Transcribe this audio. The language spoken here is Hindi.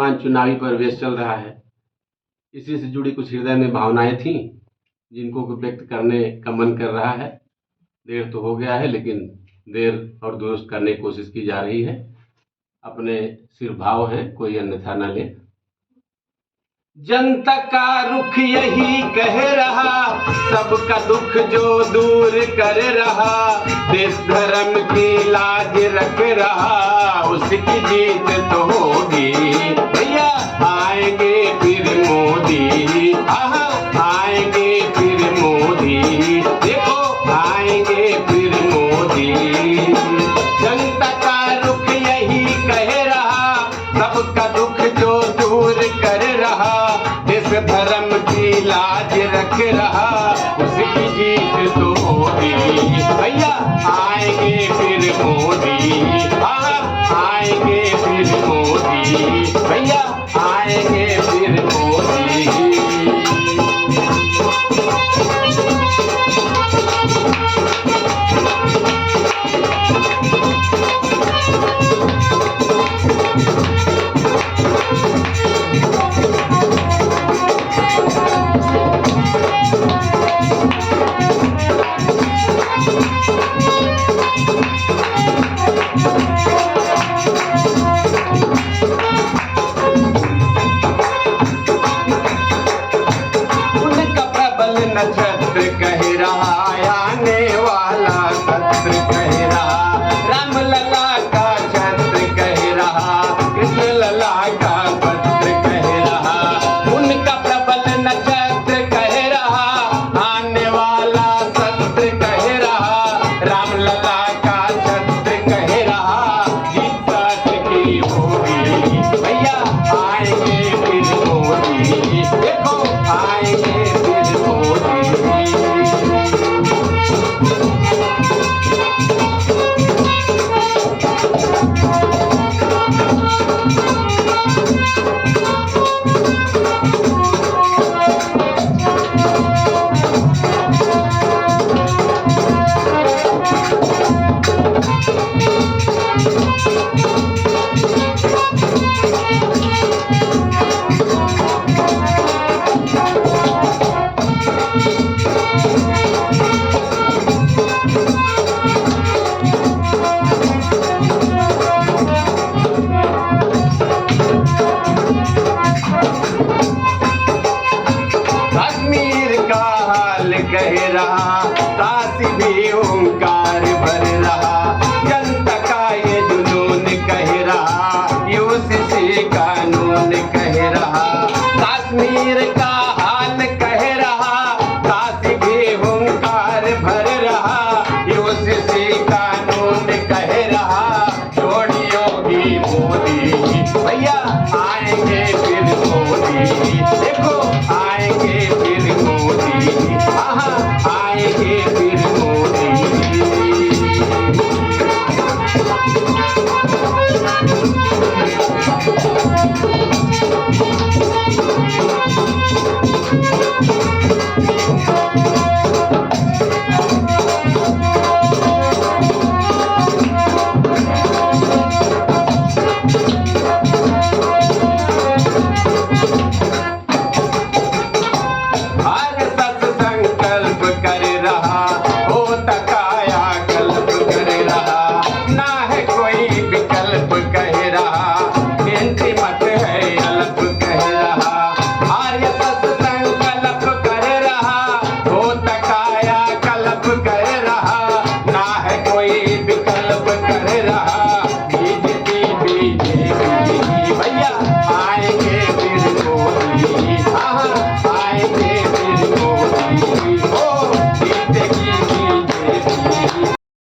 वर्तमान चुनावी परिवेश चल रहा है, इसी से जुड़ी कुछ हृदय में भावनाएं थीं जिनको व्यक्त करने का मन कर रहा है। देर तो हो गया है, लेकिन देर और दुरुस्त करने की कोशिश की जा रही है। अपने सिर्फ भाव हैं, कोई अन्यथा न ले। जनता का रुख यही कह रहा, सबका दुख जो दूर कर रहा, देश धर्म की लाज रख रहा, उसकी जीत तो होगी भैया। आएंगे फिर मोदी, आएंगे फिर मोदी, देखो आएंगे फिर मोदी। जनता का रुख यही कह रहा, सबका दुख जो दूर कर रहा, देश धर्म की लाज रख रहा, उसकी जीत तो होगी भैया। आएंगे फिर मोदी, आएंगे फिर मोदी भैया, आएंगे फिर मोदी। नक्षत्र कह रहा, आने वाला सत्र कह रहा, राम लला का छत्र कह रहा, कृष्ण लला का पत्र कह रहा। उनका प्रबल नक्षत्र कह रहा, आने वाला सत्र कह रहा, राम लला का छत्र कह रहा, जीत सत्य की होगी भैया। आएंगे फिर मोदी, देखो आएंगे फिर मोदी। कह रहा, काशी भी ओंकार भर रहा, जनता का ये जुनून कह रहा, यूसीसी कानून कह रहा, कश्मीर का हाल कह रहा, काशी भी ओंकार भर रहा, यूसीसी कानून कह रहा, छोड़ियोगी मोदी भैया। आएंगे फिर मोदी,